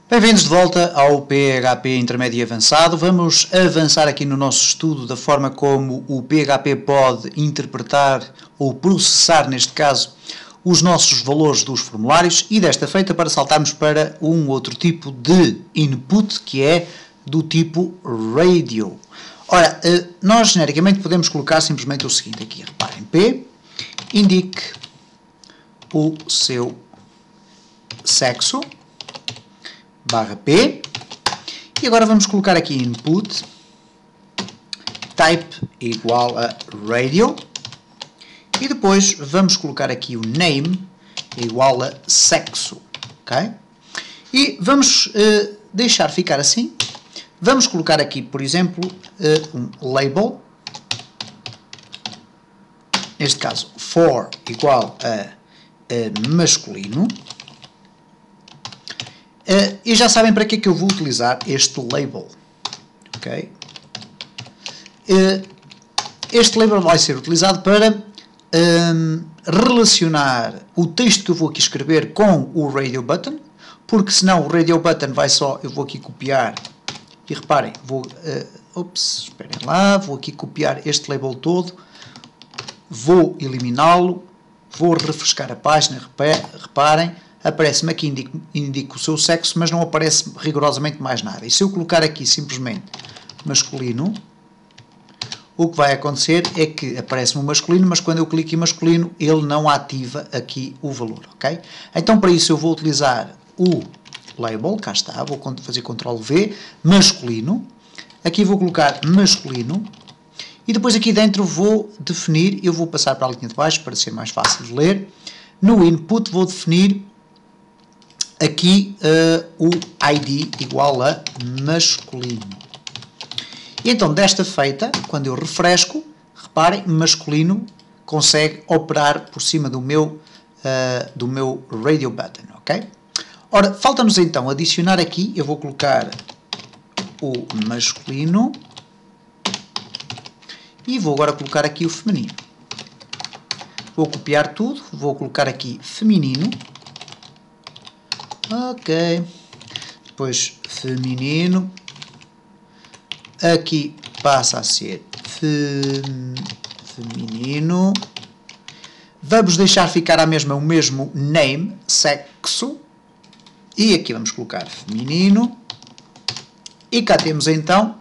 Bem-vindos de volta ao PHP Intermédio e Avançado. Vamos avançar aqui no nosso estudo da forma como o PHP pode interpretar ou processar, neste caso, os nossos valores dos formulários e desta feita para saltarmos para um outro tipo de input que é do tipo radio. Ora, nós genericamente podemos colocar simplesmente o seguinte aqui, reparem, P, indique o seu sexo, barra P, e agora vamos colocar aqui input, type igual a radio, e depois vamos colocar aqui o name igual a sexo, ok? E vamos deixar ficar assim, vamos colocar aqui, por exemplo, um label, neste caso for igual a masculino. E já sabem para que é que eu vou utilizar este label, ok? Este label vai ser utilizado para relacionar o texto que eu vou aqui escrever com o radio button, porque senão o radio button vai só, eu vou aqui copiar, e reparem, esperem lá, vou aqui copiar este label todo, vou eliminá-lo, vou refrescar a página, reparem, aparece-me aqui, indica o seu sexo, mas não aparece rigorosamente mais nada. E se eu colocar aqui simplesmente masculino, o que vai acontecer é que aparece-me o masculino, mas quando eu clico em masculino, ele não ativa aqui o valor, ok? Então, para isso, eu vou utilizar o label, cá está, vou fazer Ctrl V, masculino, aqui vou colocar masculino, e depois aqui dentro vou definir, eu vou passar para a linha de baixo para ser mais fácil de ler, no input vou definir aqui o ID igual a masculino. E então, desta feita, quando eu refresco, reparem, masculino consegue operar por cima do meu radio button, ok? Ora, falta-nos então adicionar aqui, eu vou colocar o masculino e vou agora colocar aqui o feminino. Vou copiar tudo, vou colocar aqui feminino. Ok, depois feminino, aqui passa a ser feminino, vamos deixar ficar o mesmo name, sexo, e aqui vamos colocar feminino, e cá temos então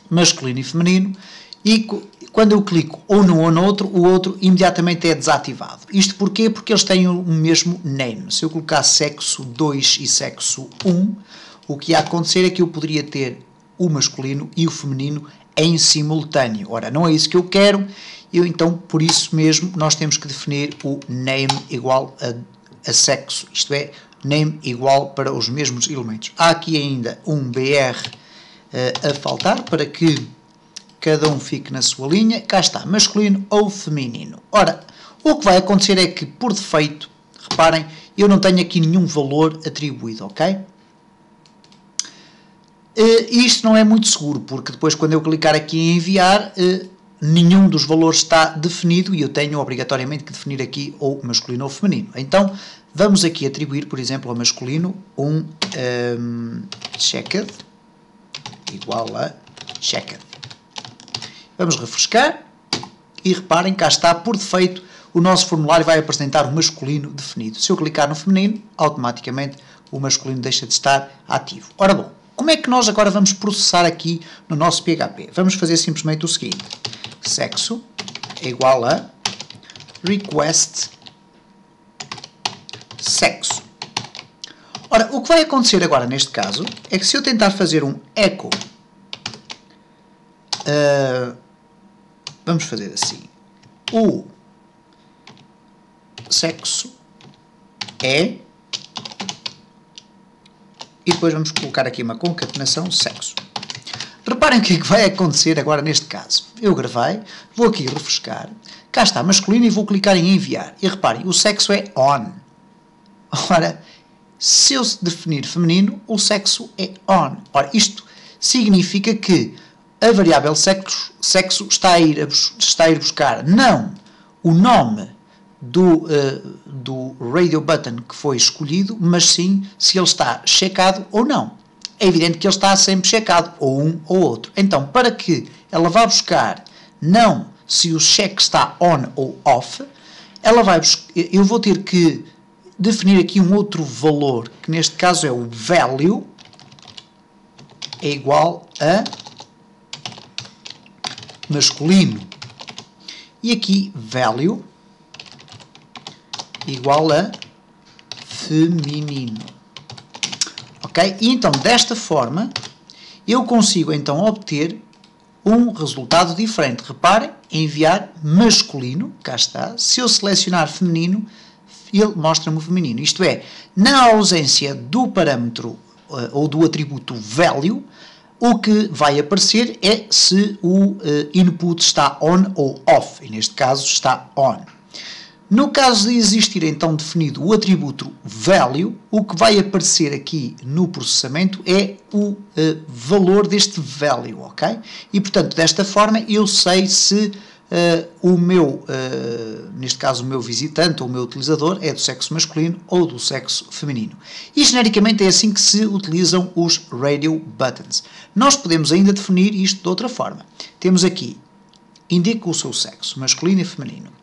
masculino e feminino, e quando eu clico ou num ou no outro, o outro imediatamente é desativado. Isto porquê? Porque eles têm o mesmo name. Se eu colocar sexo 2 e sexo 1, o que ia acontecer é que eu poderia ter o masculino e o feminino em simultâneo. Ora, não é isso que eu quero, então, por isso mesmo, nós temos que definir o name igual a sexo, isto é, name igual para os mesmos elementos. Há aqui ainda um BR a faltar para que cada um fique na sua linha. Cá está, masculino ou feminino. Ora, o que vai acontecer é que, por defeito, reparem, eu não tenho aqui nenhum valor atribuído, ok? Isto não é muito seguro, porque depois, quando eu clicar aqui em enviar, nenhum dos valores está definido e eu tenho obrigatoriamente que definir aqui ou masculino ou feminino. Então, vamos aqui atribuir, por exemplo, ao masculino um checked igual a checked. Vamos refrescar e reparem, cá está, por defeito, o nosso formulário vai apresentar o masculino definido. Se eu clicar no feminino, automaticamente o masculino deixa de estar ativo. Ora bom, como é que nós agora vamos processar aqui no nosso PHP? Vamos fazer simplesmente o seguinte, sexo é igual a request sexo. Ora, o que vai acontecer agora neste caso é que se eu tentar fazer um echo, vamos fazer assim, o sexo é, e depois vamos colocar aqui uma concatenação sexo. Reparem o que é que vai acontecer agora neste caso. Eu gravei, vou aqui refrescar, cá está masculino e vou clicar em enviar. E reparem, o sexo é on. Ora, se eu definir feminino, o sexo é on. Ora, isto significa que a variável sexo está a ir buscar não o nome do radio button que foi escolhido, mas sim se ele está checado ou não. É evidente que ele está sempre checado, ou um ou outro. Então, para que ela vá buscar não se o check está on ou off, ela vai eu vou ter que definir aqui um outro valor, que neste caso é o value, é igual a masculino. E aqui value igual a feminino. Ok? E então, desta forma, eu consigo então obter um resultado diferente. Reparem, enviar masculino, cá está. Se eu selecionar feminino, ele mostra-me o feminino. Isto é, na ausência do parâmetro ou do atributo value, o que vai aparecer é se o input está on ou off. E neste caso está on. No caso de existir então definido o atributo value, o que vai aparecer aqui no processamento é o valor deste value, ok? E portanto, desta forma, eu sei se neste caso o meu visitante ou o meu utilizador é do sexo masculino ou do sexo feminino. E genericamente é assim que se utilizam os radio buttons. Nós podemos ainda definir isto de outra forma. Temos aqui, indica o seu sexo, masculino e feminino.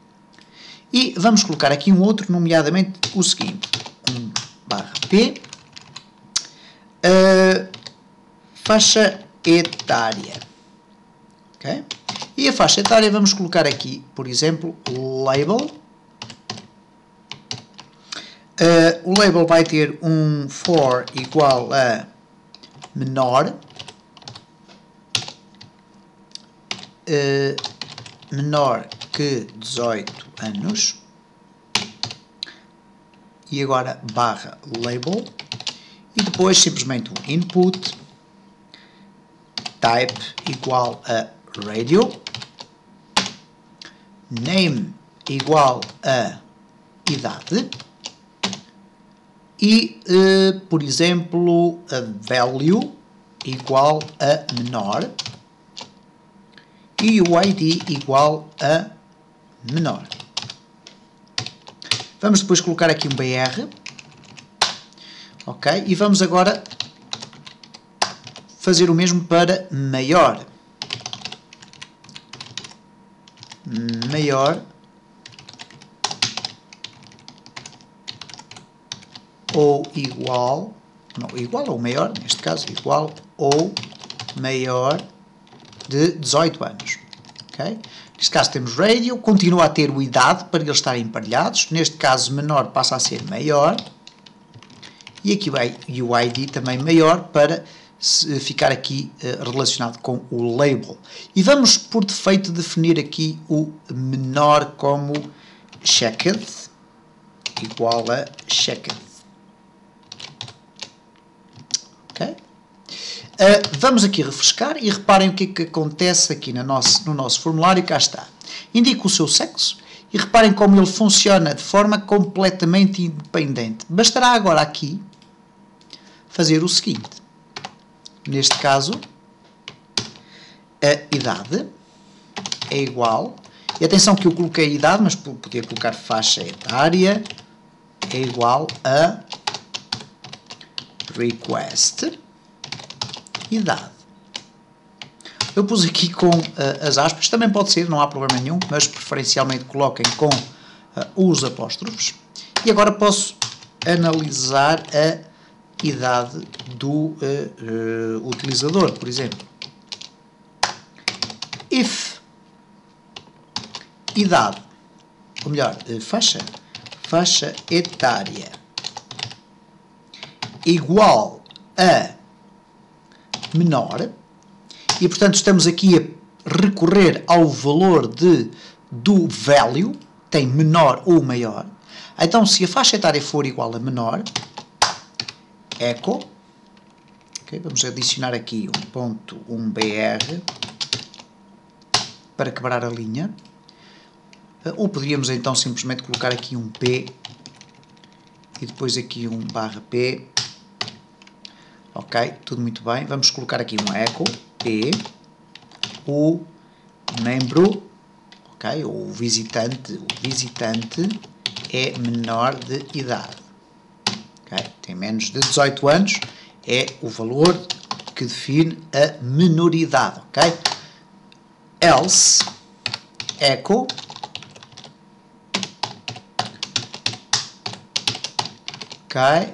E vamos colocar aqui um outro, nomeadamente o seguinte, 1/P, faixa etária. Okay? E a faixa etária vamos colocar aqui, por exemplo, label. O label vai ter um for igual a menor, menor que 18 anos, e agora barra label, e depois simplesmente o input, type igual a radio, name igual a idade, e, por exemplo, a value igual a menor, e o ID igual a menor. Vamos depois colocar aqui um BR, ok? E vamos agora fazer o mesmo para maior. Maior ou igual, não, igual ou maior, neste caso, igual ou maior de 18 anos. Ok? Neste caso temos radio, continua a ter o idade para eles estarem emparelhados. Neste caso, menor passa a ser maior. E aqui vai o ID também maior para ficar aqui relacionado com o label. E vamos, por defeito, definir aqui o menor como checked, igual a checked. Ok? Vamos aqui refrescar e reparem o que é que acontece aqui no nosso formulário. Cá está. Indica o seu sexo e reparem como ele funciona de forma completamente independente. Bastará agora aqui fazer o seguinte. Neste caso, a idade é igual. E atenção que eu coloquei a idade, mas podia colocar faixa etária é igual a request idade. Eu pus aqui com as aspas, também pode ser, não há problema nenhum, mas preferencialmente coloquem com os apóstrofos. E agora posso analisar a idade do utilizador, por exemplo. If idade, ou melhor, faixa etária igual a menor, e portanto estamos aqui a recorrer ao valor do value, tem menor ou maior. Então se a faixa etária for igual a menor, echo, okay, vamos adicionar aqui um ponto, um BR, para quebrar a linha, ou poderíamos então simplesmente colocar aqui um P, e depois aqui um /P, ok, tudo muito bem. Vamos colocar aqui um echo, P, o membro, ok, ok? O visitante é menor de idade, ok? Tem menos de 18 anos, é o valor que define a menoridade, ok? Else, echo, ok?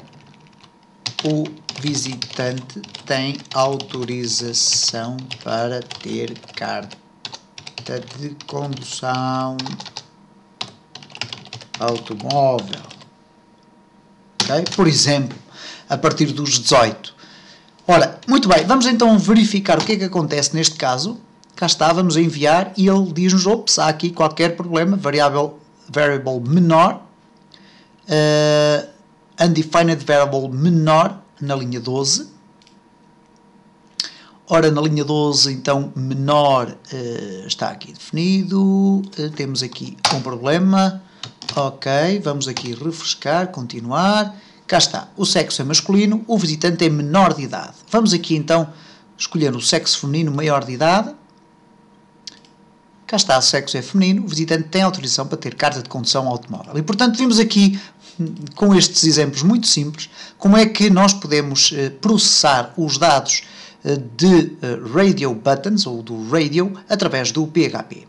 O visitante tem autorização para ter carta de condução automóvel, ok? Por exemplo, a partir dos 18. Ora, muito bem, vamos então verificar o que é que acontece neste caso. Cá está, vamos a enviar e ele diz-nos, ops, há aqui qualquer problema, variable menor, undefined variable menor, na linha 12. Ora, na linha 12, então, menor está aqui definido, temos aqui um problema, ok, vamos aqui refrescar, continuar, cá está, o sexo é masculino, o visitante é menor de idade. Vamos aqui então escolher o sexo feminino maior de idade, cá está, o sexo é feminino, o visitante tem autorização para ter carta de condução automóvel. E portanto vimos aqui, com estes exemplos muito simples, como é que nós podemos processar os dados de radio buttons, ou do radio, através do PHP.